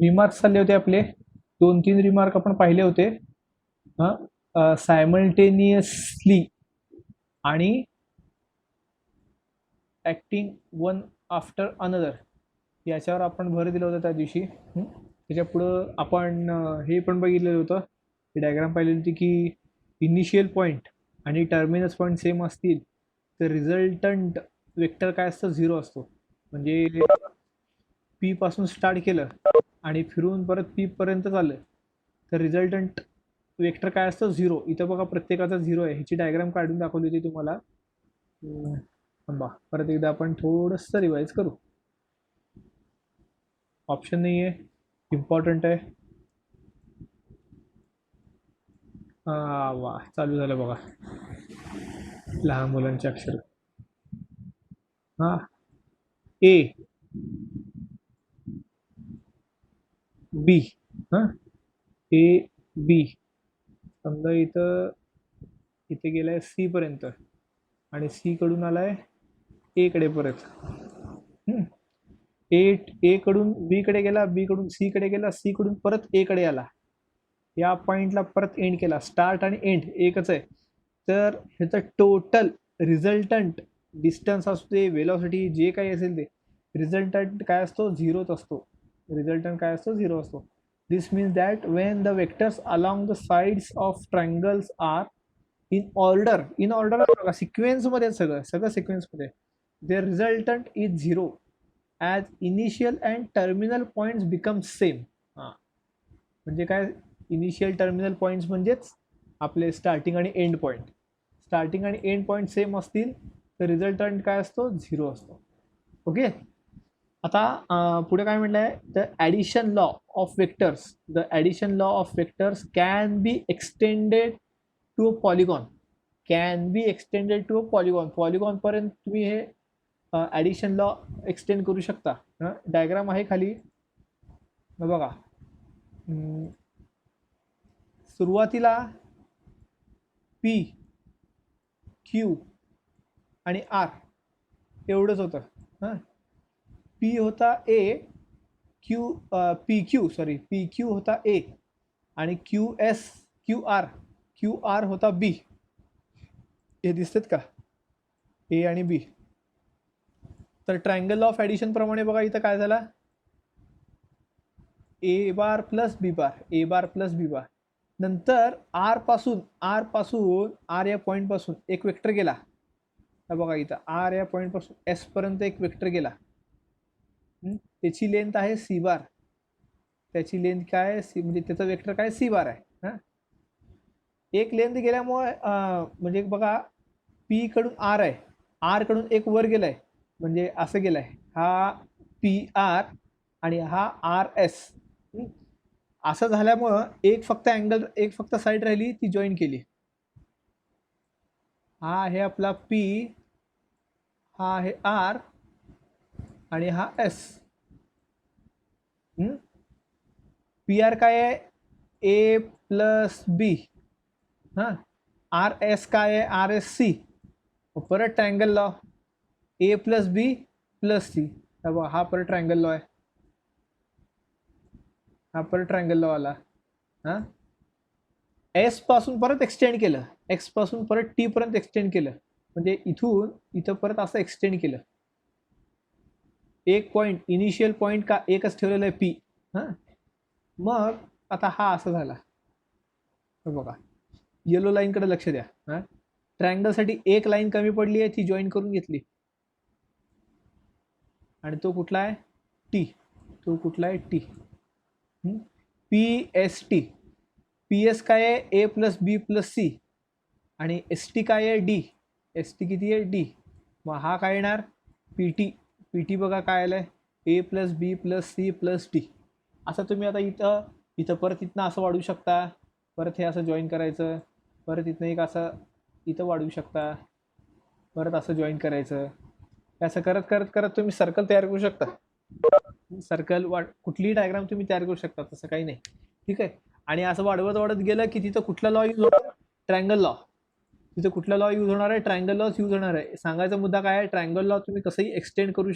Remarks चालले होते आपले, 2-3 रिमार्क आपण पाहिले होते. सायमल्टेनियसली आणि ॲक्टिंग वन आफ्टर अनदर याच्यावर आपण भर दिला होता त्या दिवशी. त्याच्या पुढं आपण हे पण बघितलेलं होतं, ही डायग्राम पाहिलेली होती की इनिशियल पॉईंट आणि टर्मिनस पॉईंट सेम असतील तर रिझल्टंट वेक्टर काय असतं, 0 असतो. म्हणजे पी पासून स्टार्ट केलं आणि फिरून परत पी पर्यंत चाललं तर रिझल्टंट वेक्टर काय असतं, 0. इथं बघा प्रत्येकाचा 0 आहे. ह्याची डायग्राम काढून दाखवली होती तुम्हाला. थांबा, परत एकदा आपण थोडंसं रिवाईज करू. ऑप्शन नाही आहे, इम्पॉर्टंट आहे. वा, चालू झालं बघा लहान मुलांचे अक्षर. A B, A B. समजा इथे गेलाय सी पर्यंत आणि सी कडून आलाय ए कडे परत. ए कडून बी कडे गेला, बी कडून सी कडे गेला, सी कडून परत ए कडे आला. या पॉइंटला परत एंड केला. स्टार्ट आणि एंड एकच आहे. तर ह्याचं टोटल रिझल्टंट डिस्टन्स असते, वेलॉसिटी जे काही असेल ते रिझल्टंट काय असतो, 0च असतो. रिझल्टंट काय असतो, 0 असतो. This means that when the vectors along the sides of triangles are in order सिक्वेन्समध्ये, सगळं सिक्वेन्समध्ये, their resultant is 0 as initial and terminal points become same. म्हणजे काय, इनिशियल टर्मिनल पॉईंट्स म्हणजेच आपले स्टार्टिंग आणि एंड पॉईंट. स्टार्टिंग आणि end point same असतील तर रिझल्टंट काय असतो, 0 असतो. ओके. आता पुढे काय म्हटलं आहे, the addition law of vectors can be extended to a polygon. Polygon पर्यंत तुम्ही हे ॲडिशन लॉ एक्सटेंड करू शकता. डायग्राम आहे खाली बघा. सुरुवातीला पी, क्यू आणि आर एवढंच होतं. पी होता ए, पी क्यू होता ए आणि क्यू आर होता बी. हे दिसतात का, ए आणि बी. तर ट्रायंगल ऑफ ॲडिशन प्रमाणे बघा इथं काय झाला, ए बार प्लस बी बार. नंतर आर या पॉईंट पासून एक वेक्टर गेला. बघा इथं आर या पॉईंट पासून एस पर्यंत एक वेक्टर गेला. त्याची लेंथ आहे सी बार. त्याची लेंथ काय आहे, सी, म्हणजे त्याचं वेक्टर काय, सी बार आहे. एक लेंथ गेल्यामुळे म्हणजे बघा पी कडून आर आहे, आर कडून एक वर गेलाय म्हणजे असं गेलाय, हा पी आर आणि हा आर एस. असं झाल्यामुळं एक फक्त साईड राहिली, ती जॉईन केली. हा आहे आपला पी, हा आहे आर आणि हा एस. पी आर काय आहे, ए प्लस बी. आर एस काय आहे, आर एस सी. परत ट्रायंगल लॉ, ए प्लस बी प्लस सी. हा परत ट्रायंगल लॉ आहे, हा परत ट्रायंगल लॉ आला. एस पासून परत एक्सटेंड केलं, एक्स पासून परत टी पर्यंत एक्सटेंड केलं, म्हणजे इथं परत असं एक्सटेंड केलं. एक पॉईंट, इनिशियल पॉईंट का एकच ठेवलेलं आहे पी. मग आता हा असं झाला. बघा येलो लाईनकडे लक्ष द्या. ट्रायंगलसाठी एक लाईन कमी पडली आहे, ती जॉईन करून घेतली. आणि तो कुठला आहे, T. P S T. P S काय आहे, ए प्लस बी प्लस सी. आणि एस टी काय आहे, डी. एस टी किती आहे, डी. मग हा काय येणार, पी टी बघा काय आलं आहे, ए प्लस बी प्लस सी प्लस डी. असं तुम्ही आता इथं परत इथनं असं वाढवू शकता, परत हे असं जॉईन करायचं, परत इथनं एक असं इथं वाढवू शकता, परत असं जॉईन करायचं. असं करत करत करत तुम्ही सर्कल तयार करू शकता. कुठलीही डायग्राम तुम्ही तयार करू शकता, तसं काही नाही. ठीक आहे. आणि असं वाढवत गेलं की तिथं कुठला लॉ यूज होणार, ट्रायंगल लॉ. तिथं कुठला लॉ यूज होणार आहे, ट्रायंगल लॉच यूज होणार आहे. सांगायचा मुद्दा काय आहे, ट्रायंगल लॉ तुम्ही कसंही एक्सटेंड करू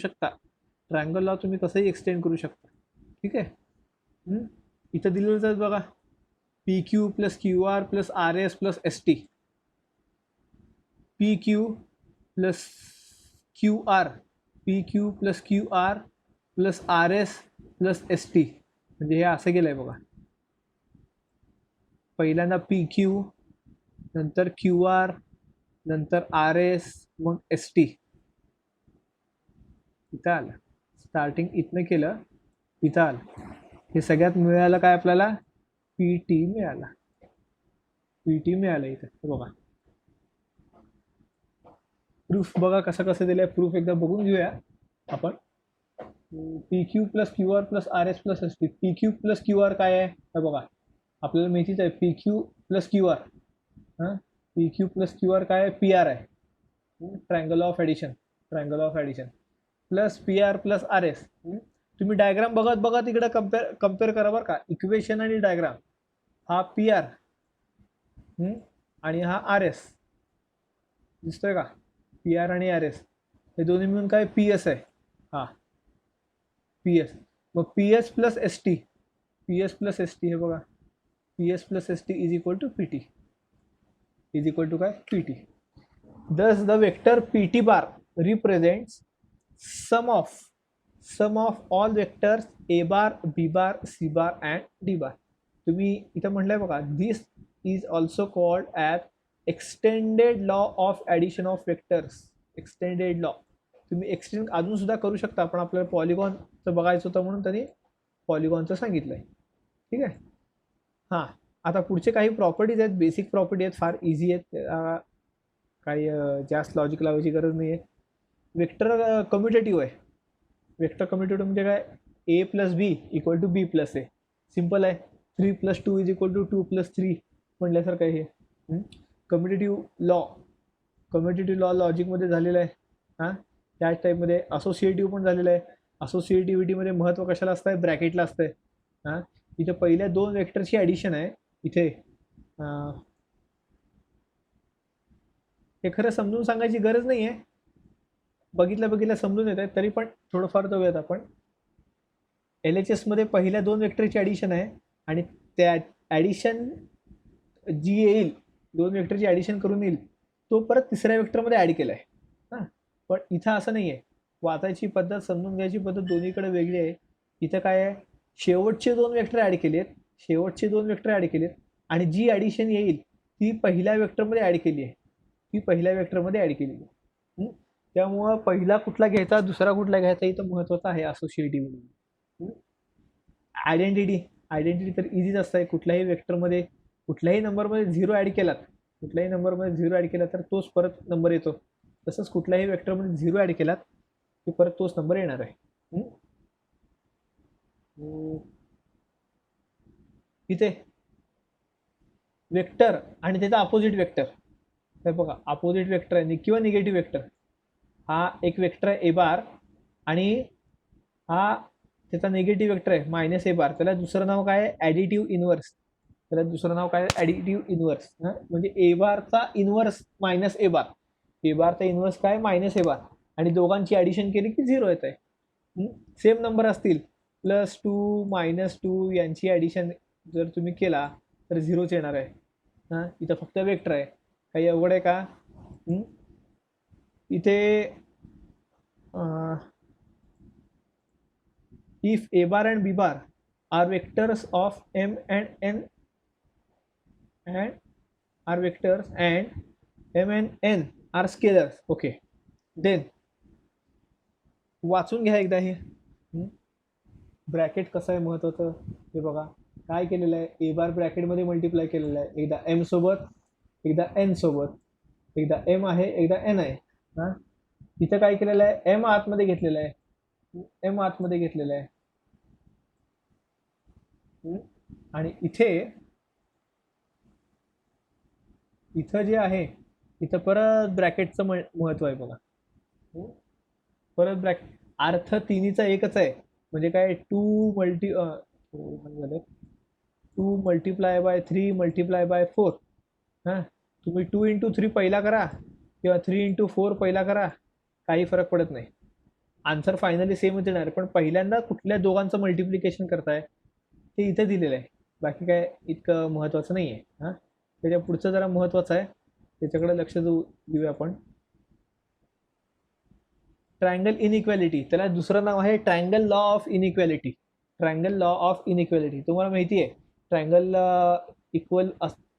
शकता. ठीक आहे. इथं दिलेलंच आहे बघा, P Q plus Q R plus R S plus S T. P Q plus Q R, P Q plus Q R plus R S plus S T. म्हणजे हे असं गेलंय बघा, पहिल्यांदा पी क्यू, नंतर क्यू आर, नंतर R S, मग S T. इथं आलं, स्टार्टिंग इथनं केलं, इथं आलं. हे सगळ्यात मिळालं काय आपल्याला, पी टी मिळाला. पी टी मिळालं इथं बघा. प्रूफ बघा कसं कसं दिलंय, प्रूफ एकदा बघून घेऊया आपण. P Q plus Q R plus R S plus S T. P Q plus Q R काय आहे बघा, आपल्याला माहितीच आहे P Q plus Q R. हां, P Q plus Q R काय आहे, पी आर आहे, triangle of addition, triangle of addition plus P R plus R S. तुम्ही डायग्राम बघत बघत इकडे कम्पेअर करा बरं का, इक्वेशन आणि डायग्राम. हा पी आर आणि हा आर एस दिसतोय का, पी आर आणि आर एस हे दोन्ही मिळून काय पी एस आहे. हा पी एस. मग P S plus S T, P S plus S T हे बघा, P S plus S T is equal to P T, is equal to काय P T. Thus the vector pt bar represents sum of all vectors a bar, b bar, c bar and d bar. तुम्ही इथं म्हटलंय बघा, this is also called as extended law of addition of vectors. extended law तुम्ही extend अजून सुद्धा करू शकता, पण आपल्याला पॉलिगॉनचं बघायचं होतं म्हणून त्यांनी पॉलिगॉनचं सांगितलंय. ठीक आहे. हां, आता पुढचे काही प्रॉपर्टीज आहेत, बेसिक प्रॉपर्टी आहेत, फार इझी आहेत, काही जास्त लॉजिक लावायची गरज नाही आहे. वेक्टर कम्युटेटिव्ह आहे. वेक्टर कम्युटेटिव्ह म्हणजे काय, A plus B equal to B plus A. Simple आहे. 3 + 2 इज इक्वल टू 2 + 3 म्हटल्यासारखं आहे हे. कम्युटेटिव्ह लॉ लॉजिकमध्ये झालेलं आहे. हां, त्याच टाईपमध्ये असोसिएटिव्ह पण झालेलं आहे. असोसिएटिव्हिटीमध्ये महत्त्व कशाला असतं आहे, ब्रॅकेटला असतं आहे. हां, इथे पहिल्या 2 वेक्टरची ॲडिशन आहे. इथे हे खरं समजून सांगायची गरज नाही आहे, बघितल्या समजून येत आहे, तरी पण थोडंफार जाऊयात आपण. एल एच एसमध्ये पहिल्या 2 वेक्टरची ॲडिशन आहे आणि त्या ॲडिशन जी येईल, 2 वेक्टरची ॲडिशन करून येईल, तो परत तिसऱ्या वेक्टरमध्ये ॲड केला आहे. हां, पण इथं असं नाही आहे. वाचायची पद्धत, समजून घ्यायची पद्धत दोन्हीकडे वेगळी आहे. इथं काय आहे, शेवटचे 2 वेक्टर ॲड केलेत, शेवटचे 2 वेक्टर ॲड केलेत आणि जी ॲडिशन येईल ती पहिल्या वेक्टरमध्ये ॲड केली आहे, ती पहिल्या वेक्टरमध्ये ॲड केलेली आहे. त्यामुळं पहिला कुठला घ्यायचा, दुसरा कुठला घ्यायचा, इथं महत्त्वाचं आहे असोसिएटिव्ह. आयडेंटिटी तर इझीच असतं. कुठल्याही वेक्टरमध्ये, कुठल्याही नंबरमध्ये 0 ॲड केलात, कुठल्याही नंबरमध्ये 0 ॲड केला तर तोच परत नंबर येतो. तसंच कुठल्याही वेक्टरमध्ये 0 ॲड केलात की परत तोच नंबर येणार आहे. इथे वेक्टर आणि त्याचा अपोजिट वेक्टर, तर बघा अपोजिट वेक्टर आहे किंवा निगेटिव्ह वेक्टर. हा एक वेक्टर आहे ए बार आणि हा त्याचा निगेटिव्ह वेक्टर आहे मायनस ए बार. त्याला दुसरं नाव काय आहे, ॲडिटिव्ह इनव्हर्स. त्याला दुसरं नाव काय आहे, ॲडिटिव्ह इनव्हर्स. म्हणजे ए बारचा इनव्हर्स मायनस ए बार, ए बारचा इनव्हर्स काय मायनस ए बार, आणि दोघांची ॲडिशन केली की 0 येत आहे. सेम नंबर असतील +2 -2 यांची ॲडिशन जर तुम्ही केला तर 0च येणार आहे. हां, इथं फक्त वेक्टर आहे, काही अवघड आहे का. इथे if a bar and b bar are vectors of m and n and are vectors and m and n are scalars, okay, then वाचून घ्या एकदा हे. ब्रॅकेट कसं आहे महत्त्वाचं हे बघा. काय केलेलं आहे, ए बार ब्रॅकेटमध्ये मल्टिप्लाय केलेलं आहे, एकदा एम सोबत, एकदा एन सोबत, एकदा एम आहे, एकदा एन आहे. हां, इथं काय केलेलं आहे, एम आतमध्ये घेतलेलं आहे, एम आतमध्ये घेतलेलं आहे. आणि इथं जे आहे, इथं परत ब्रॅकेटचं महत्त्व आहे बघा. परत ब्रॅकेट, अर्थ तिन्हीचा एकच आहे. म्हणजे काय, 2 × 3 × 4. हां, तुम्ही 2 × 3 पहिला करा किंवा 3 × 4 पहिला करा, काही फरक पडत नाही, आन्सर फायनली सेमच येणार. पण पहिल्यांदा कुठल्या दोघांचं मल्टिप्लिकेशन करताय हे इथे दिलेलं आहे, बाकी काय इतकं महत्त्वाचं नाही आहे. हां, त्याच्या पुढचं जरा महत्त्वाचं आहे, त्याच्याकडे लक्ष देऊया आपण. ट्रायंगल इनइक्वॅलिटी, त्याला दुसरं नाव आहे triangle law of inequality. Triangle law of inequality तुम्हाला माहिती आहे. ट्रायंगल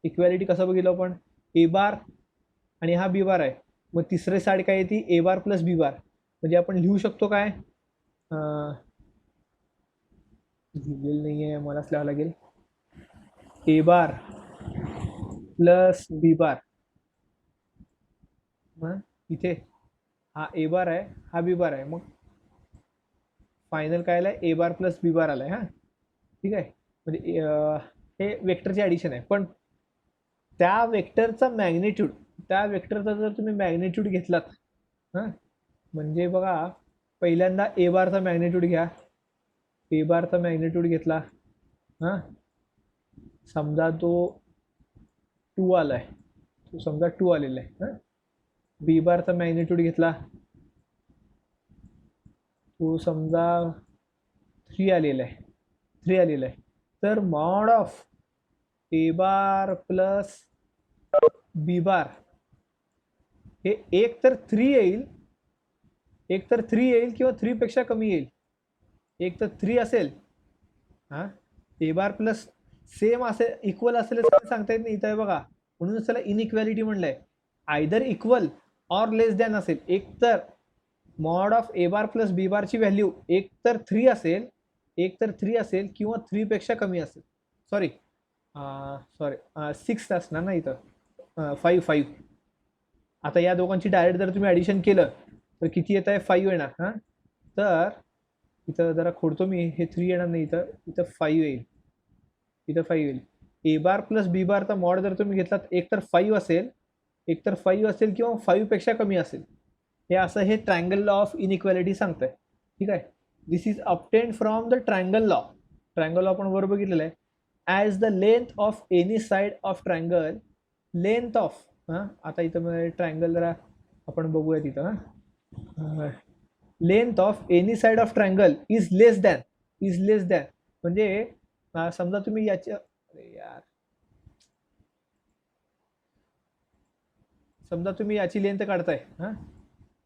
इक्वॅलिटी कसं बघितलं आपण, ए बार आणि हा बी बार आहे, मग तिसरे साईड काय येते, ए बार प्लस बी बार. म्हणजे आपण लिहू शकतो काय, लिहिलेलं नाही आहे, मलाच लिहावं लागेल, ए बार प्लस बी बार. मग इथे हा ए बार आहे, हा बी बार आहे, मग फायनल काय आलाय, ए बार प्लस बी बार आलाय. हां, ठीक आहे. म्हणजे हे वेक्टरचे ॲडिशन आहे, पण त्या वेक्टरचा मॅग्निट्यूड, त्या वेक्टरचा जर तुम्ही मॅग्निट्यूड घेतलात, हां, म्हणजे बघा पहिल्यांदा ए बारचा मॅग्निट्यूड घ्या, ए बारचा मॅग्निट्यूड घेतला, हां, समजा तो 2 आलाय, तो समजा 2 आलेला आहे. हां, बी बारचा मॅग्निट्यूड घेतला, तो समजा 3 आलेला आहे, 3 आलेला आहे. तर mod of A bar plus B bar हे एक तर 3 येईल, एक तर 3 येईल किंवा 3 पेक्षा कमी येईल. एक तर 3 असेल, हां, ए बार प्लस सेम असेल, इक्वल असेल सांगता येत नाही इथं बघा, म्हणूनच त्याला इनइक्वॅलिटी म्हणलंय. Either equal or less than असेल, एक तर mod of A bar plus B बारची व्हॅल्यू एक तर 3 असेल, एक तर 3 असेल किंवा 3 पेक्षा कमी असेल. सॉरी 6 असणार ना इथं, 5. आता या दोघांची डायरेक्ट जर तुम्ही ॲडिशन केलं तर किती येत आहे, 5 येणार. हां, तर इथं जरा खोडतो मी, हे 3 येणार नाही, इथं 5 येईल, इथं 5 येईल. ए बार प्लस बी बारचा मॉड जर तुम्ही घेतलात, एक तर 5 असेल, एक तर 5 असेल किंवा 5 पेक्षा कमी असेल. हे असं हे ट्रायंगल लॉ ऑफ इनइक्वॅलिटी सांगतंय. ठीक आहे. This is obtained from the triangle law. Triangle law आपण वर बघितलेलं आहे. As the length of any side of triangle, length of, हां, आता इथं ट्रायंगल जरा आपण बघूया तिथं. हां, length of any side of triangle is less than, म्हणजे समजा तुम्ही याच्या, अरे यार, समजा तुम्ही याची लेंथ काढताय. हां,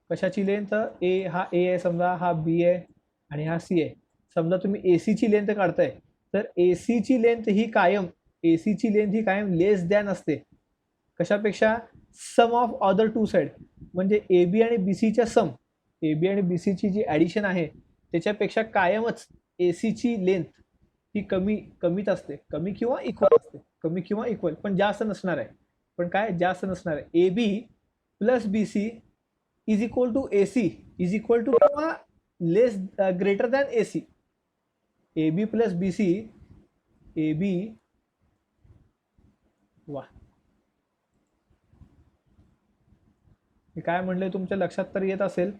कशाची लेंथ, हा ए आहे समजा, हा बी आहे आणि हा सी आहे. समजा तुम्ही ए सीची लेंथ काढताय, तर ए सीची लेंथ ही कायम, लेस दॅन असते. कशापेक्षा, सम ऑफ अदर 2 साईड, म्हणजे ए बी आणि बी सीच्या सम, ए बी आणि बी सीची जी ॲडिशन आहे त्याच्यापेक्षा कायमच ए सीची लेंथ ही कमीच असते, कमी किंवा इक्वल असते, कमी किंवा इक्वल, पण जास्त नसणार आहे. पण काय जास्त नसणार आहे, A B plus B C is equal to A C, is equal to किंवा less greater than A C. A B plus B C, A B, वा, काय म्हणलंय तुमच्या लक्षात तर येत असेल,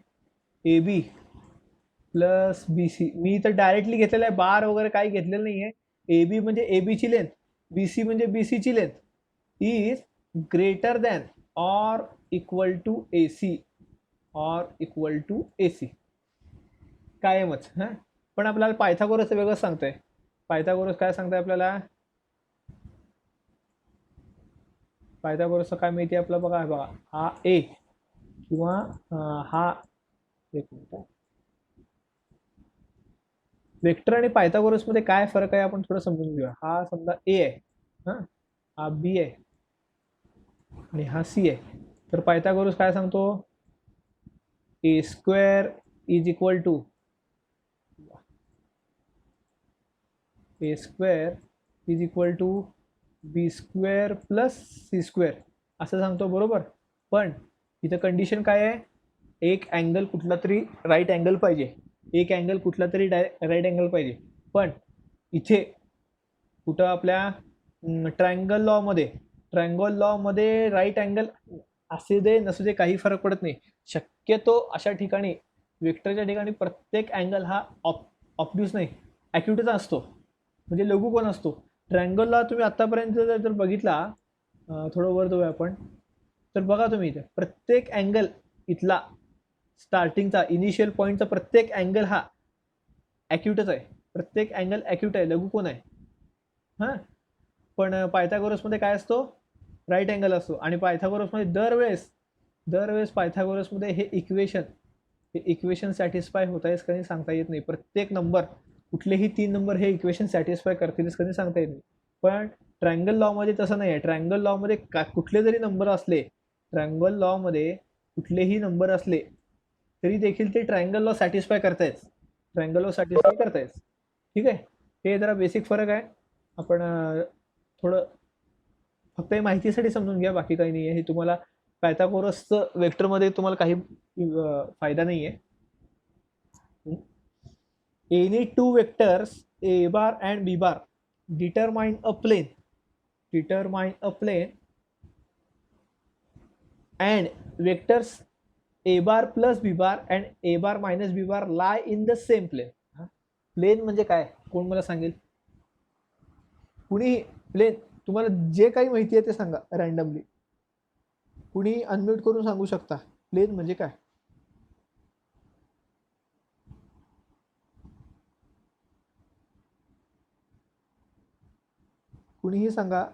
ए बी प्लस बी सी, मी इथं डायरेक्टली घेतलेलं आहे, बार वगैरे काही घेतलेलं नाही आहे. ए बी म्हणजे ए बीची लेंथ, बी सी म्हणजे बी सीची length, is greater than or equal to A C, कायमच. हां, पण आपल्याला पायथागोरस वेगळं सांगतंय. पायथागोरस काय सांगताय आपल्याला, पायथागोरसचं काय माहिती आहे आपलं, बघा, हा ए किंवा हा, एक मिनिट, वेक्टर आणि पायथागोरसमध्ये काय फरक आहे आपण थोडं समजून घेऊया. हा समजा ए आहे, हां, हा बी आहे आणि हा सी आहे. तर पायथागोरस काय सांगतो, A square is equal to, A square is equal to B square plus C square असं सांगतो, बरोबर. पण इथं कंडिशन काय आहे, एक अँगल कुठला तरी राईट अँगल पाहिजे, एक अँगल कुठला तरी राईट अँगल पाहिजे. पण इथे कुठं आपल्या ट्रायंगल लॉमध्ये राईट अँगल असे दे नसू दे काही फरक पडत नाही. शक्यतो अशा ठिकाणी, वेक्टरच्या ठिकाणी प्रत्येक अँगल हा ऑब्ट्यूज नाही, ॲक्युटच असतो, म्हणजे लघुकोन असतो. ट्रायंगलला तुम्ही आत्तापर्यंत जर बघितला, थोडं वर जाऊया आपण, तर बघा तुम्ही इथे प्रत्येक अँगल इथला स्टार्टिंगचा इनिशियल पॉईंटचा प्रत्येक अँगल हा ॲक्युटच आहे, प्रत्येक अँगल ॲक्यूट आहे, लघुकोन आहे. हां, पण पायथागोरसमध्ये काय असतो? राईट अँगल असतो. आणि पायथागोरसमध्ये दरवेळेस पायथागोरसमध्ये हे इक्वेशन सॅटिस्फाय होत आहेस कधी सांगता येत नाही. प्रत्येक नंबर, कुठलेही 3 नंबर हे इक्वेशन सॅटिस्फाय करतीलच कधी सांगता येत नाही. पण ट्रायंगल लॉमध्ये तसं नाही आहे. ट्रायंगल लॉमध्ये कुठले जरी नंबर असले, ट्रायंगल लॉमध्ये कुठलेही नंबर असले तरी देखील ते ट्रायंगल लॉ सॅटिस्फाय करतायच. ट्रायंगल लॉ सॅटिस्फाय करतायच. ठीक आहे. हे जरा बेसिक फरक आहे. आपण थोडं फक्त हे माहितीसाठी समजून घ्या, बाकी काही नाही आहे. हे तुम्हाला पायथागोरसचं वेक्टरमध्ये तुम्हाला काही फायदा नाही आहे. Any two vectors A bar and B bar determine a plane and vectors a bar plus b bar and a bar minus b bar lie in the same plane. Plane म्हणजे काय? कोण मला सांगेल? कुणी प्लेन, तुम्हाला जे काही माहिती आहे ते सांगा रॅन्डमली. कुणी अनम्यूट करून सांगू शकता प्लेन म्हणजे काय? कुणीही सांगा.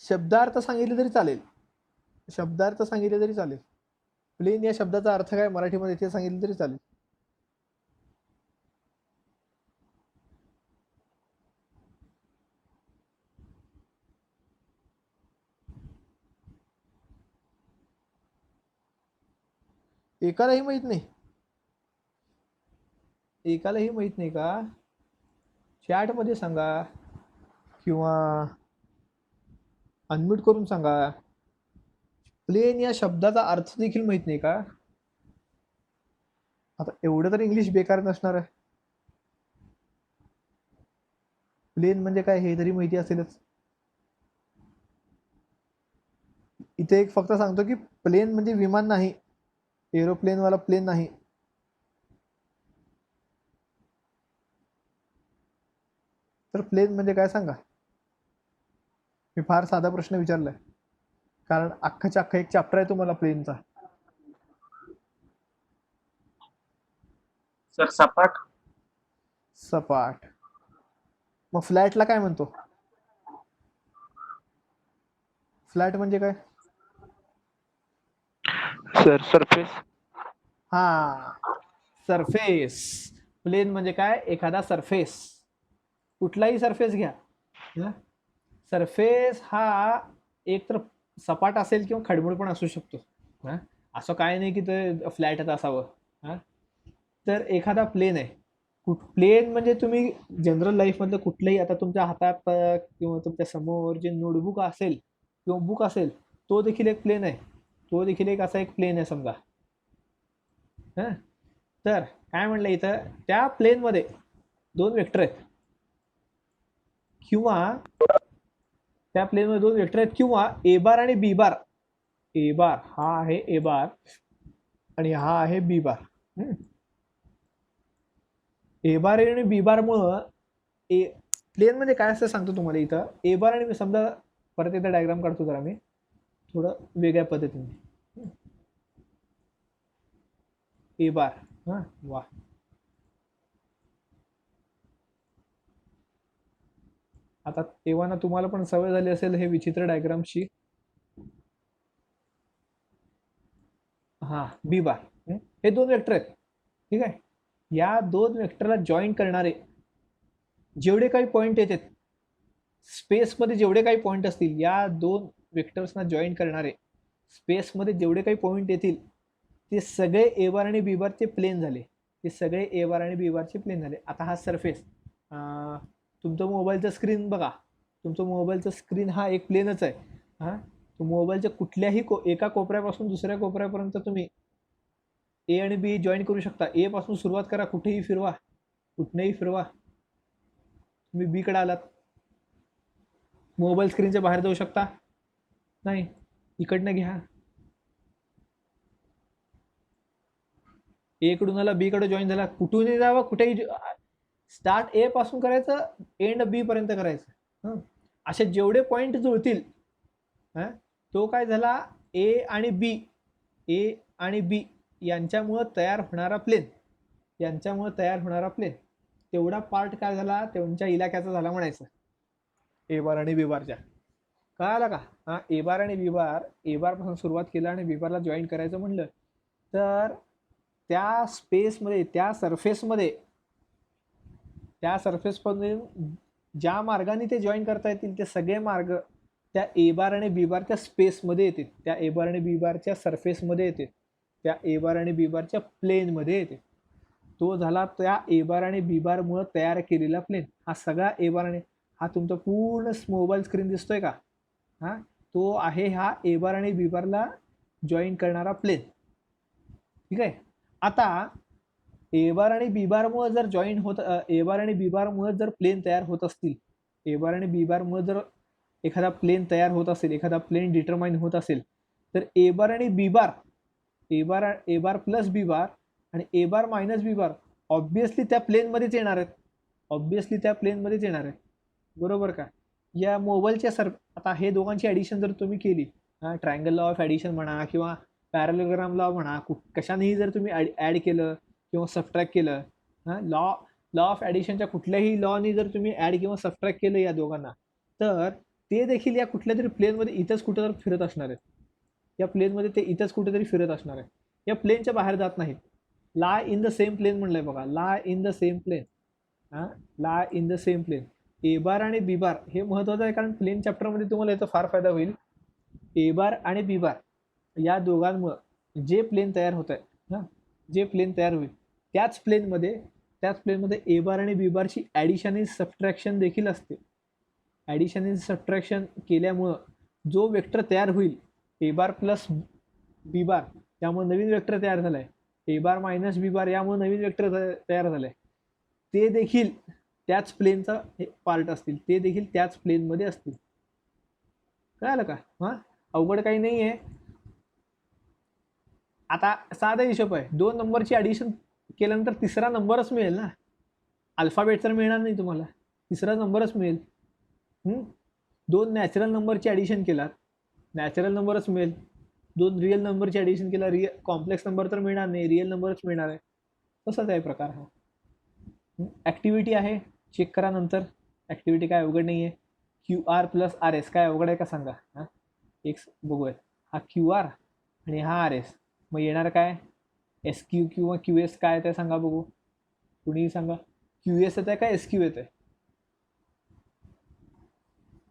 शब्दार्थ सांगितले तरी चालेल. शब्दार्थ सांगितले तरी चालेल. प्लेन या शब्दाचा अर्थ काय मराठीमध्ये ते सांगितले तरी चालेल. एकालाही माहित नाही? एकालाही माहित नाही का? चॅटमध्ये सांगा किंवा अनम्यूट करून सांगा. प्लेन या शब्दाचा अर्थ देखील माहित नाही का? आता एवढं तर इंग्लिश बेकार नसणार आहे. प्लेन म्हणजे काय हे तरी माहिती असेलच. इथे एक फक्त सांगतो की प्लेन म्हणजे विमान नाही, एरोप्लेन वाला प्लेन नाही. तर प्लेन म्हणजे काय सांगा. मी फार साधा प्रश्न विचारलाय, कारण अख्खाच्या अख्खा एक चॅप्टर आहे तुम्हाला प्लेनचा. सर सपाट. सपाट. मग फ्लॅटला काय म्हणतो? फ्लॅट म्हणजे काय? Sir surface. हा, सरफेस. प्लेन म्हणजे काय? एखादा सरफेस, कुठलाही सरफेस घ्या. सरफेस हा एक तर सपाट असेल किंवा खडबड पण असू शकतो. असं काय नाही की ते फ्लॅटच असावं. तर एखादा प्लेन आहे. प्लेन म्हणजे तुम्ही जनरल लाईफमधलं कुठलंही, आता तुमच्या हातात किंवा तुमच्या समोर जे नोटबुक असेल किंवा बुक असेल, तो देखील एक प्लेन आहे. तो देखील एक असा एक प्लेन आहे समजा. तर काय म्हणलं इथं, त्या प्लेनमध्ये 2 वेक्टर आहेत किंवा त्या प्लेनमध्ये 2 वेक्टर आहेत किंवा ए बार आणि बी बार. ए बार हा आहे ए बार आणि हा आहे बी बार. ए बार आणि बी बार मुळे प्लेन म्हणजे काय असं सांगतो तुम्हाला. इथं ए बार आणि समजा, परत एकदा डायग्राम काढतो जरा मी थोडं वेगळ्या पद्धतीने. ए बार, हा वा, आता तेव्हा ना तुम्हाला पण सवय झाली असेल हे विचित्र डायग्रामची. हा बी बार, हे 2 वेक्टर आहेत. ठीक आहे. या 2 वेक्टरला जॉईन करणारे जेवढे काही पॉईंट येतात स्पेसमध्ये, जेवढे काही पॉईंट असतील या 2 वेक्टर्सना जॉईन करणारे स्पेसमध्ये जेवढे काही पॉईंट येतील ते सगळे ए बार आणि बी बारचे प्लेन झाले. ते सगळे ए बार आणि बी बारचे प्लेन झाले. आता हा सरफेस, तुमचं मोबाईलचं स्क्रीन बघा. तुमचं मोबाईलचं स्क्रीन हा एक प्लेनच आहे. तो मोबाईलच्या कुठल्याही एका कोपऱ्यापासून दुसऱ्या कोपऱ्यापर्यंत तुम्ही ए आणि बी जॉईन करू शकता. ए पासून सुरुवात करा, कुठेही फिरवा, कुठेही फिरवा, तुम्ही बी कडे आलात. मोबाईल स्क्रीनच्या बाहेर जाऊ शकता नाही, इकडनं घ्या. ए कडून आला, बी कडे जॉईन झाला, कुठूनही जावा, कुठेही स्टार्ट ए पासून करायचं, एंड बी पर्यंत करायचं. असे जेवढे पॉईंट जुळतील तो काय झाला, ए आणि बी यांच्यामुळं तयार होणारा प्लेन. यांच्यामुळे तयार होणारा प्लेन, तेवढा पार्ट काय झाला त्यांच्या इलाक्याचा झाला म्हणायचं, ए बार आणि बी बारच्या. कळालं का? हा, ए बार आणि बी बार, ए बार पासून सुरुवात केलं आणि बी बारला जॉईन करायचं म्हणलं तर त्या स्पेसमध्ये, त्या सरफेसमध्ये ज्या मार्गाने ते जॉईन करता येतील ते सगळे मार्ग त्या ए बार आणि बी बारच्या स्पेसमध्ये येतील, त्या ए बार आणि बी बारच्या सरफेसमध्ये येतील, त्या ए बार आणि बी बारच्या प्लेनमध्ये येते. तो झाला त्या ए बार आणि बी बारमुळे तयार केलेला प्लेन. हा सगळा ए बार आणि, हा तुमचा पूर्ण मोबाईल स्क्रीन दिसतोय का? हा, तो आहे हा ए बार आणि बी बारला जॉईन करणारा प्लेन. ठीक आहे. आता ए बार आणि बी बारमुळे जर जॉईन होत, ए बार आणि बी बारमुळे जर प्लेन तयार होत असतील, ए बार आणि बी बारमुळे जर एखादा प्लेन तयार होत असेल, एखादा प्लेन डिटरमाइन होत असेल, तर ए बार आणि बी बार, ए बार प्लस बी बार आणि ए बार मायनस बी बार ऑब्विसली त्या प्लेनमध्येच येणार आहेत, ऑब्विसली त्या प्लेनमध्येच येणार आहेत. बरोबर का? या मोबाईलच्या आता हे दोघांची ॲडिशन जर तुम्ही केली, ट्रायंगल लॉ ऑफ ॲडिशन म्हणा किंवा पॅरलोग्राम लॉ म्हणा, कशानेही जर तुम्ही ॲड केलं किंवा सबट्रॅक्ट केलं, लॉ ऑफ ॲडिशनच्या कुठल्याही लॉनी जर तुम्ही ॲड किंवा सबट्रॅक्ट केलं या दोघांना, तर ते देखील या कुठल्या तरी प्लेनमध्ये इथंच कुठं तर फिरत असणार आहेत. या प्लेनमध्ये ते इथंच कुठेतरी फिरत असणार आहे, या प्लेनच्या बाहेर जात नाहीत. Lie in the same plane म्हणलंय बघा, lie in the same plane. Lie in the same plane. A bar आणि बी बार हे महत्त्वाचं आहे, कारण प्लेन चॅप्टरमध्ये तुम्हाला याचा फार फायदा होईल. ए बार आणि बी बार या दोघांमुळं जे प्लेन तयार होत आहे, जे प्लेन तयार होईल त्याच प्लेनमध्ये ए बार आणि बी बारची ॲडिशन आणि सबट्रॅक्शन देखील असते. ॲडिशन आणि सबट्रॅक्शन केल्यामुळं जो वेक्टर तयार होईल ए बार प्लस बी बार, त्यामुळे नवीन वेक्टर तयार झाला आहे. ए बार मायनस बी बार यामुळे नवीन वेक्टर तयार झालं आहे. ते देखील त्याच प्लेनचा पार्ट असतील, ते देखील त्याच प्लेनमध्ये असतील. कळालं का? हां, अवघड काही नाही आहे. आता साधा हिशोब आहे, 2 नंबरची ॲडिशन केल्यानंतर तिसरा नंबरच मिळेल ना. अल्फाबेट तर मिळणार नाही तुम्हाला, तिसरा नंबरच मिळेल. 2 नॅचरल नंबरची ॲडिशन केलात, नॅचरल नंबरच मिळेल. 2 रिअल नंबरची ॲडिशन केला, कॉम्प्लेक्स नंबर तर मिळणार नाही, रिअल नंबरच मिळणार आहे. तसाच आहे प्रकार हा. ॲक्टिव्हिटी आहे, चेक करा नंतर. ॲक्टिव्हिटी काय अवघड नाही आहे. Q R plus R S काय अवघड आहे का सांगा? एक बघूया, हा क्यू आर आणि हा आर एस, मग येणार काय? एस क्यू किंवा क्यू एस काय ते सांगा बघू, कुणीही सांगा. क्यू एस येत आहे का एस क्यू येत आहे?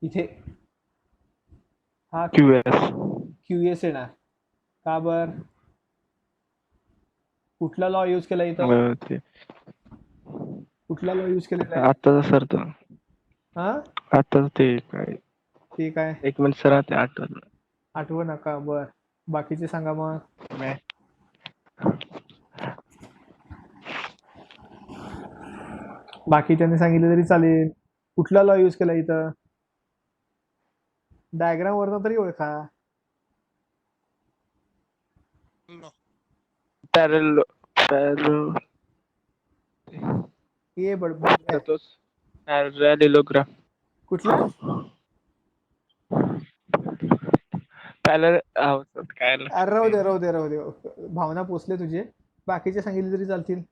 इथे हा क्यू एस. क्यू एस येणार का बर? कुठला लॉ यूज केला इथं? कुठला लॉ यूज केलेला आहे? आता सर तो हा, आता ते काय, ते काय एक मिनिट सर, ते आठवलं. आठवं नका. बर, बाकीचे सांगा मग. बाकीच्यांनी सांगितलं तरी चालेल. कुठला लॉ यूज केला इथं? डायग्राम वरनं तरी ओळखा. पॅरल ये बडबड. पॅरलेलोग्राम. कुठला? पॅरल काय अरे राहू दे. भावना पोचले तुझे, बाकीचे सांगितले तरी चालतील.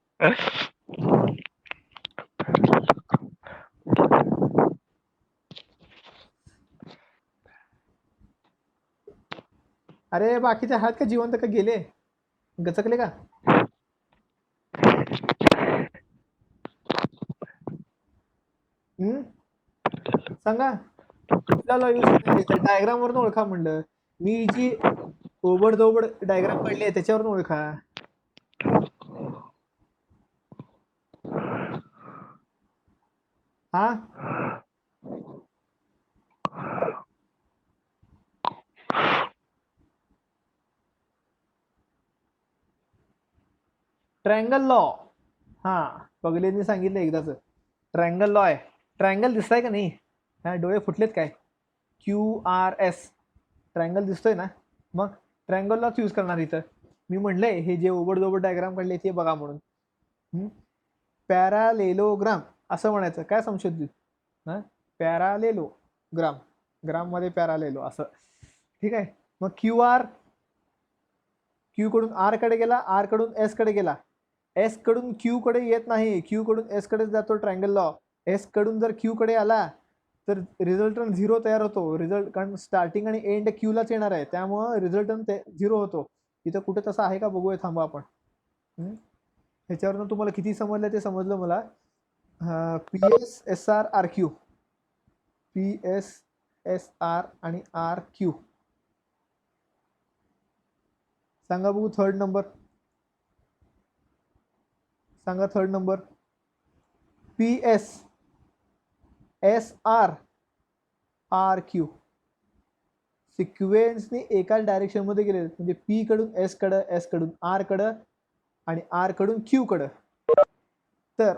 अरे बाकीचे हात का जिवंत का गेले, गचकले का? सांगा कुठला लॉ यूज केला? डायग्राम वरून ओळखा म्हणलं मी, जी ओबड डायग्राम काढली आहे त्याच्यावरून ओळखा. हा, ट्रायंगल लॉ. हा, पगलेंनी सांगितलं एकदाच. ट्रायंगल लॉ आहे. ट्रायंगल दिसताय का नाही? हा, डोळे फुटलेत काय? क्यू आर एस ट्रायंगल दिसतोय ना? मग ट्रायंगल लॉच यूज करणार इथं. मी म्हणलंय हे जे ओबड डायग्राम काढले ते बघा म्हणून. पॅरालेलोग्राम असं म्हणायचं, काय संशोधित? पॅरालेलोग्राम, ग्राममध्ये पॅरालेलो असं. ठीक आहे. मग क्यू कडून आर कडे गेला, आर कडून एस कडे गेला, एस कडून क्यू कडे येत नाही, क्यू कडून एस कडे जातो ट्रायंगल लॉ. एस कडून जर क्यू कडे आला तर रिझल्टंट 0 तयार होतो. रिझल्ट कारण स्टार्टिंग आणि एंड क्यूलाच येणार आहे, त्यामुळं रिझल्टंट 0 होतो. इथं कुठे तसं आहे का बघूया, थांबा आपण. ह्याच्यावरनं तुम्हाला किती समजलं ते समजलं मला. P S S R R Q, P S S R आणि आर क्यू. सांगा बघू थर्ड नंबर, सांगा third number. P S S R R Q सिक्वेन्सने एकाच डायरेक्शन मध्ये गेले, म्हणजे पी कडून एस कडं, एस कडून आर कडं आणि आर कडून क्यू कडं. तर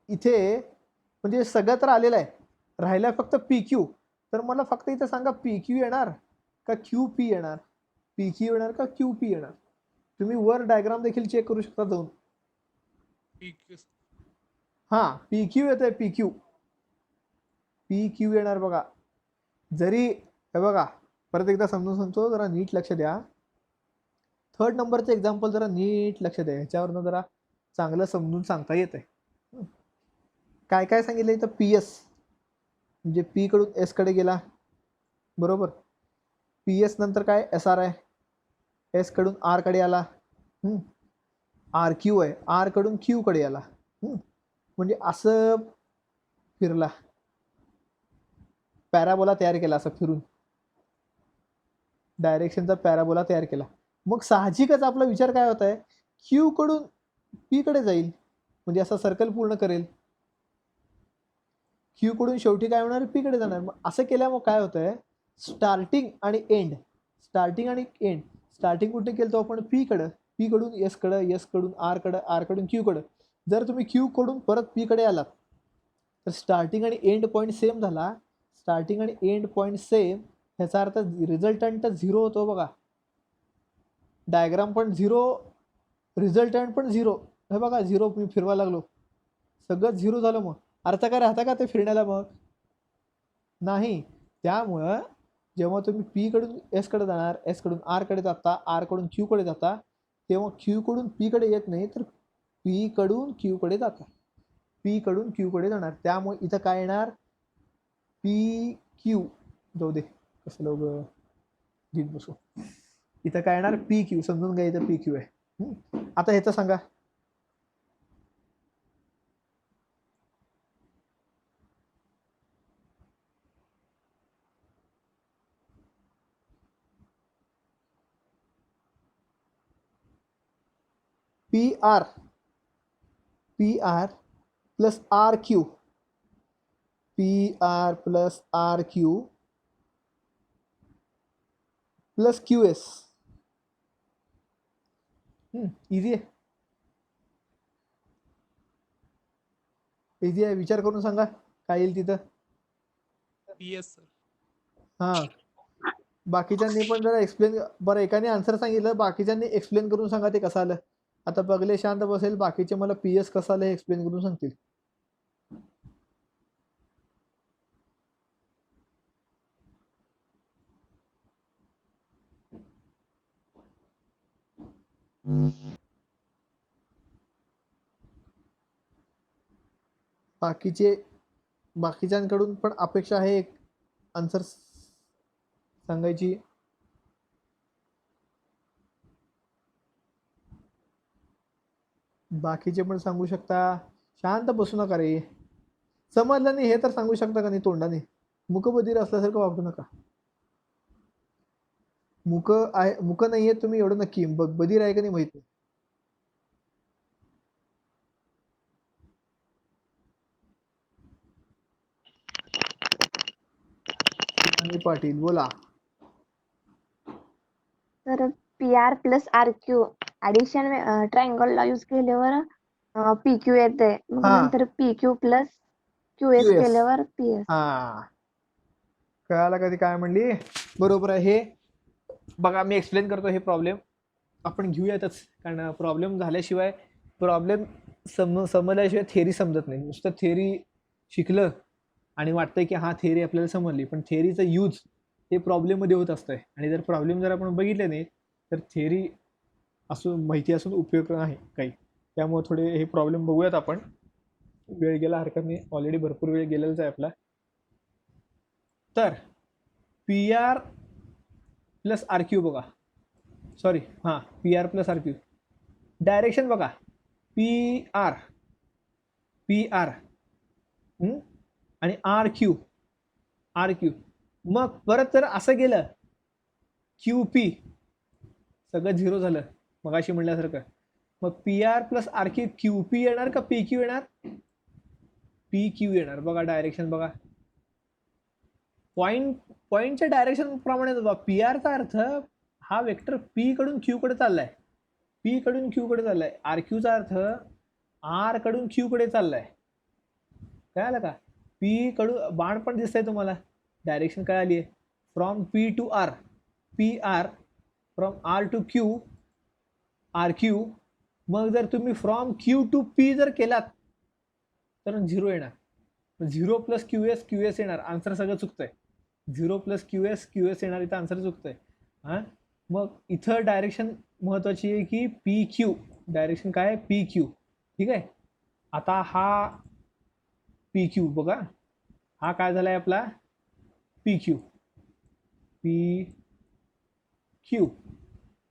इथे म्हणजे सगळं तर आलेलं आहे, राहिला फक्त पी क्यू. तर मला फक्त इथं सांगा पी क्यू येणार का क्यू पी येणार, पी क्यू येणार का क्यू पी येणार. तुम्ही वर डायग्राम देखील चेक करू शकता जाऊन. हा पी क्यू येतंय, पी क्यू, पी क्यू येणार बघा. जरी हे बघा परत एकदा समजून सांगतो, जरा नीट लक्ष द्या. थर्ड नंबरचं एक्झाम्पल जरा नीट लक्ष द्या, ह्याच्यावरनं जरा चांगलं समजून सांगता येत आहे. काय काय सांगितलं इथं. पी एस म्हणजे पी कडून एस कडे गेला, बरोबर. पी एस नंतर काय एस आर आहे, एस कडून आर कडे आला. आर क्यू आहे, आर कडून क्यू कडे आला. म्हणजे असं फिरला, पॅराबोला तयार केला, असं फिरून डायरेक्शनचा पॅराबोला तयार केला. मग साहजिकच आपला विचार काय होत आहे, क्यू कडून पी कडे जाईल, म्हणजे असा सर्कल पूर्ण करेल. क्यू कडून शेवटी काय होणार, पी कडे जाणार. मग असं केल्यामुळे काय होत आहे, स्टार्टिंग आणि एंड, स्टार्टिंग आणि एंड. स्टार्टिंग कुठे केलं तो आपण पी कडं, पी कडून एस कडं, एस कडून आर कडं, आर कडून क्यू कडं. जर तुम्ही क्यू कडून परत पी कडे आलात तर स्टार्टिंग आणि एंड पॉईंट सेम झाला. स्टार्टिंग आणि एंड पॉईंट सेम, ह्याचा अर्थ रिझल्टंट 0 होतो बघा. डायग्राम पण 0, रिझल्टंट पण 0. हे बघा 0 मी फिरवा लागलो, सगळं 0 झालं. मग अर्थ काय राहता का ते फिरण्याला, मग नाही. त्यामुळं जेव्हा तुम्ही पी कडून एस कडे जाणार, एस कडून आर कडे जाता, आर कडून क्यू कडे जाता, तेव्हा क्यू कडून पी कडे येत नाही, तर पी कडून क्यू कडे जाता, पी कडून क्यू कडे जाणार. त्यामुळे इथं काय येणार, पी क्यू, जाऊ दे कसं लोक घेत बसू. इथं काय येणार, पी क्यू. समजून घ्या इथं पी क्यू आहे. आता ह्याचं सांगा. P R, P R plus R Q, P R plus R Q plus Q S. Easy आहे, इझी आहे. विचार करून सांगा काय येईल तिथं. हां, बाकीच्यांनी पण जरा एक्सप्लेन, बरं एकाने आन्सर सांगितलं, बाकीच्यांनी एक्सप्लेन करून सांगा ते कसं आलं. आता बघले शांत बसेल, बाकीचे मला पी एस कसं आलं हे एक्सप्लेन करून सांगतील. बाकीच्यांकडून पण अपेक्षा आहे एक आन्सर सांगायची. बाकीचे पण सांगू शकता, शांत बसू नका रे. समजलं नाही हे तर सांगू शकता का नाही तोंडाने, मुकबधीर असल्यासारखं वागू नका. मुक आहे, मुक नाहीये तुम्ही एवढं नक्की, बधीर आहे का नाही माहिती. पाटील बोला. तर P R plus R Q addition ट्रायंगलला यूज केल्यावर पी क्यू येते, मग हा. नंतर P Q plus Q S QS. केल्यावर पी एस. हा, कळाला कधी काय म्हणली, बरोबर आहे. हे बघा मी एक्सप्लेन करतो हे प्रॉब्लेम आपण घेऊयातच, कारण प्रॉब्लेम झाल्याशिवाय, प्रॉब्लेम समजल्याशिवाय थेअरी समजत नाही. नुसतं थेअरी शिकलं आणि वाटतंय की हा थेअरी आपल्याला समजली, पण थेअरीचं यूज हे प्रॉब्लेममध्ये होत असतंय. आणि जर प्रॉब्लेम जर आपण बघितले नाही तर थेअरी असून माहिती असून उपयोग नाही काही, त्यामुळे थोडे हे प्रॉब्लेम बघूयात आपण. वेळ गेला हरकत नाही, ऑलरेडी भरपूर वेळ गेलेलाच आहे आपला. तर P R plus R Q बघा, सॉरी हां P R plus R Q, direction बघा पी आर आणि आर क्यू. मग परत जर असं गेलं क्यू पी, सगळं झिरो झालं मगाशी म्हणल्यासारखं. मग P R plus R Q, Q P येणार का पी क्यू येणार? पी क्यू येणार. बघा डायरेक्शन बघा, पॉईंटच्या डायरेक्शन प्रमाणे होता. पी आरचा अर्थ हा वेक्टर पी कडून क्यू कडे चाललाय, पी कडून क्यू कडे चाललाय. आर क्यूचा अर्थ आर कडून क्यू कडे चाललाय. काय आलं का? पी कडून बाण पण दिसतंय तुम्हाला, डायरेक्शन काय आली आहे? From P to R, P R, from R to Q, R Q. मग जर तुम्ही फ्रॉम क्यू टू पी जर केलात तर झिरो येणार. झिरो प्लस क्यू एस येणार. आन्सर सगळं चुकतंय. झिरो प्लस क्यू एस येणार, इथं आन्सर चुकतंय. हां, मग इथं डायरेक्शन महत्वाची आहे की पी क्यू, डायरेक्शन काय आहे? P Q. ठीक आहे. आता हा पी क्यू बघा, हा काय झालाय आपला? P Q, P Q,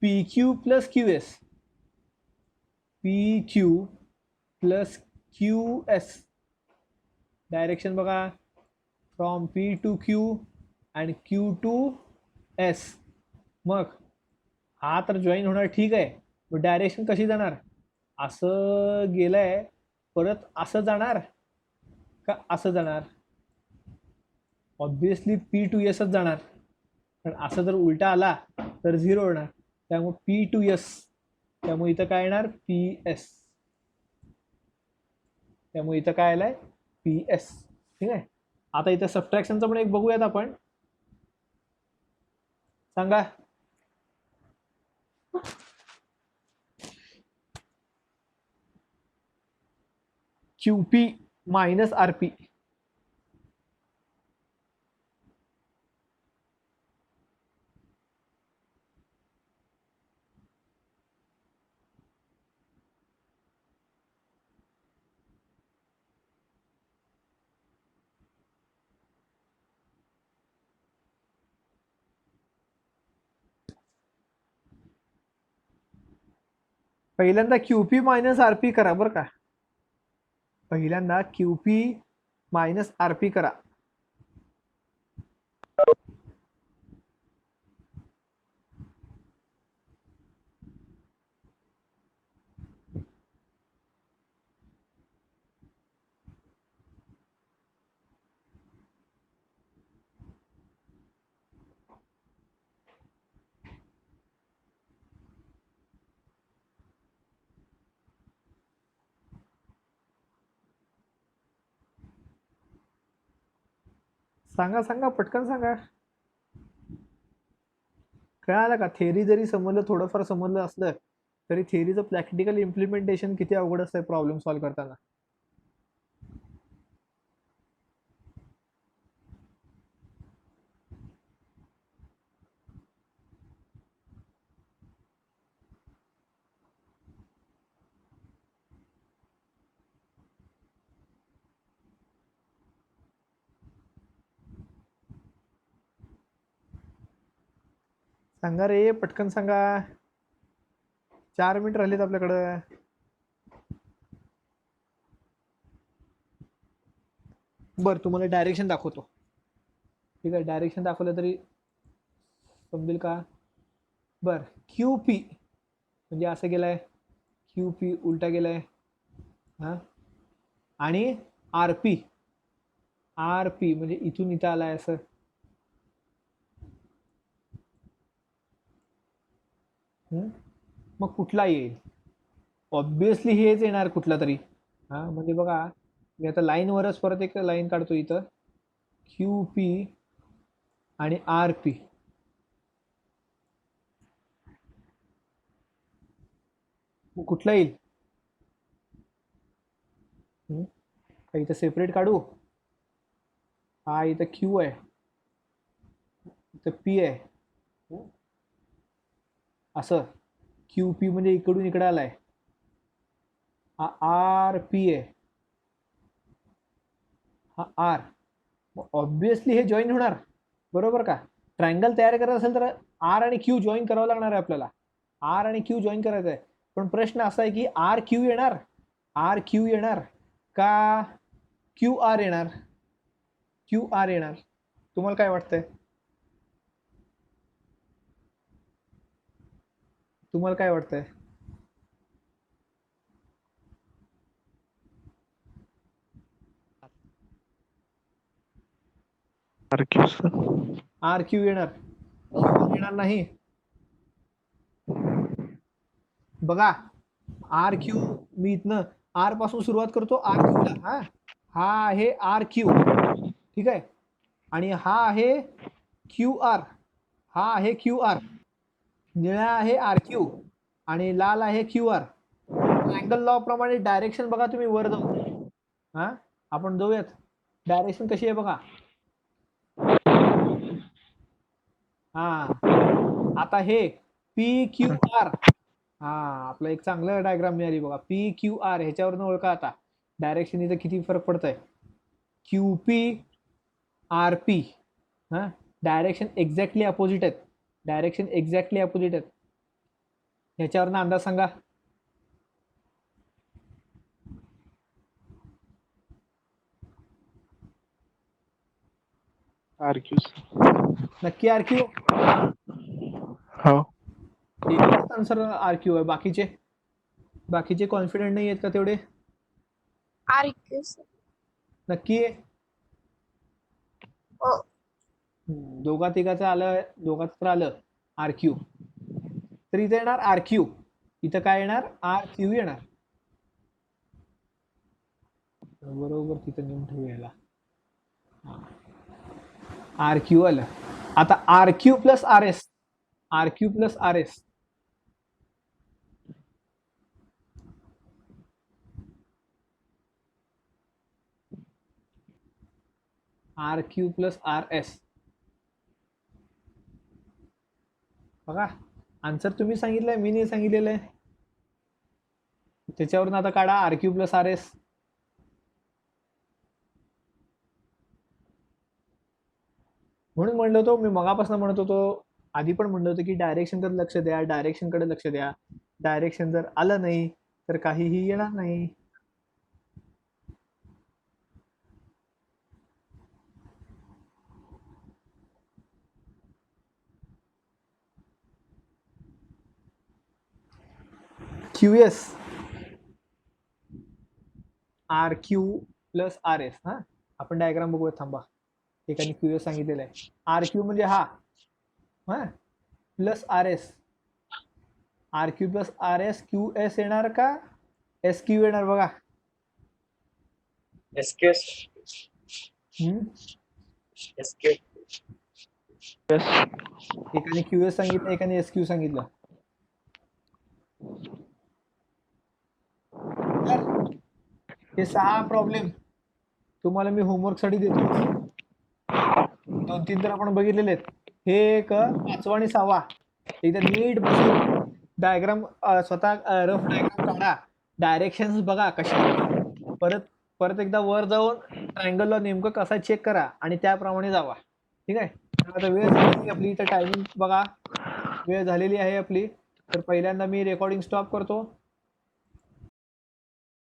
P Q plus Q S, P Q plus Q S. Direction बघा from P to Q and Q to S. मग हा तर जॉईन होणार, ठीक आहे. मग डायरेक्शन कशी जाणार? असं गेलंय परत असं जाणार का असं जाणार? ऑब्विसली पी टू एसच जाणार, पण असं जर उलटा आला तर झिरो होणार. त्यामुळे पी टू एस, त्यामुळे इथं काय येणार? P S. त्यामुळे इथं काय आलंय? P S. ठीक आहे. आता इथं सबट्रॅक्शनचं पण एक बघूयात आपण. सांगा. क्यूपी मायनस आरपी, पहिल्यांदा क्यूपी मायनस आरपी करा बरं का. पहिल्यांदा क्यूपी मायनस आरपी करा. सांगा सांगा, पटकन सांगा. कळालं का? थेअरी जरी समजलं, थोडंफार समजलं असलं तरी थेअरीचं प्रॅक्टिकल इम्प्लिमेंटेशन किती अवघड असतं प्रॉब्लेम सॉल्व्ह करताना. सांगा रे, पटकन सांगा. 4 मिनिट राहिलेत आपल्याकडं. बरं, तुम्हाला डायरेक्शन दाखवतो. ठीक आहे, डायरेक्शन दाखवलं तरी समजेल का? बरं, क्यू पी म्हणजे असं गेलाय, क्यू पी उलटा गेलाय. हां, आणि आर पी, आर पी म्हणजे इथून इथं आलाय असं. मग कुठला येईल? ऑब्विसली हेच येणार कुठला तरी. हां, म्हणजे बघा मी आता लाईनवरच परत एक लाईन काढतो इथं. क्यू पी आणि आर पी. कुठला येईल? इथं सेपरेट काढू. हा इथं क्यू आहे, इथं पी आहे, असं. क्यू पी म्हणजे इकडून इकडे आलाय, हा आर पी आहे, हा आर. ऑब्विसली हे जॉईन होणार, बरोबर का? ट्रायंगल तयार करायचं असेल तर आर आणि क्यू जॉईन करावं लागणार आहे आपल्याला. आर आणि क्यू जॉईन करायचं आहे. पण प्रश्न असा आहे की आर क्यू येणार, आर क्यू येणार का क्यू आर येणार? क्यू आर येणार. तुम्हाला काय वाटतंय? तुम्हाला काय वाटतंय? RQ sir. आर क्यू येणार, क्यू येणार नाही. बघा आर क्यू, मी इथनं आर पासून सुरुवात करतो आर क्यू ला. हा आहे आर क्यू, ठीक आहे, आणि हा आहे क्यू आर, हा आहे क्यू आर. निळा आहे आर क्यू आणि लाल आहे क्यू आर. ट्रायंगल लॉ प्रमाणे डायरेक्शन बघा तुम्ही वर जाऊ. हा आपण जाऊयात, डायरेक्शन कशी आहे बघा. हा आता हे पी क्यू आर, हा आपला एक चांगलं डायग्राम मिळाली बघा. पी क्यू आर ह्याच्यावरनं ओळखा आता डायरेक्शन इथं किती फरक पडतंय. क्यू पी आर पी, हा डायरेक्शन एक्झॅक्टली अपोजिट आहेत, डायरेक्शन एक्झॅक्टली अपोजिट आहेत. ह्याच्यावरनं अंदाज सांगा. RQ sir. नक्की आर क्यू? हो. एकच आन्सर आर क्यू आहे. बाकीचे बाकीचे कॉन्फिडंट नाही आहेत का तेवढे? RQ sir. नक्की आहे? हो. दोघा तिघाचं आलं, दोघाच तर आलं आर क्यू, तर इथं येणार आर क्यू, इथं काय येणार आर क्यू येणार. बरोबर तिथं नेऊन ठेवू याला. आर क्यू आलं. आता R Q plus R S, R Q plus R S, R Q plus R S. बघा आन्सर तुम्ही सांगितलंय, मी नाही सांगितलेलं आहे. त्याच्यावरून आता काढा R Q plus R S. म्हणून म्हणलं होतो मी, मगापासून म्हणत होतो, आधी पण म्हणलं होतं की डायरेक्शनकडे लक्ष द्या, डायरेक्शनकडे लक्ष द्या. डायरेक्शन जर आलं नाही तर काहीही येणार नाही. Q S R Q plus R S. हा आपण डायग्राम बघूया, थांबा. एकाने क्यूएस सांगितलेलं आहे. आर क्यू म्हणजे हा plus R S, R Q plus R S. Q S येणार का एस क्यू येणार? बघा. एसक्यूएस. एसक्यू. एकाने क्यूएस सांगितलं, एकाने एस क्यू सांगितलं. तर हे 6 प्रॉब्लेम तुम्हाला मी होमवर्कसाठी देतो. 2-3 तर आपण बघितलेले आहेत. हे एक 5वा आणि 6वा एकदा नीट बसून डायग्राम, स्वतः रफ डायग्राम काढा, डायरेक्शन्स बघा कशा, परत एकदा वर जाऊन ट्रायंगलला नेमकं कसा चेक करा आणि त्याप्रमाणे जावा. ठीक आहे. आता वेळ झालेली आपली, तर टायमिंग बघा, वेळ झालेली आहे आपली. तर पहिल्यांदा मी रेकॉर्डिंग स्टॉप करतो.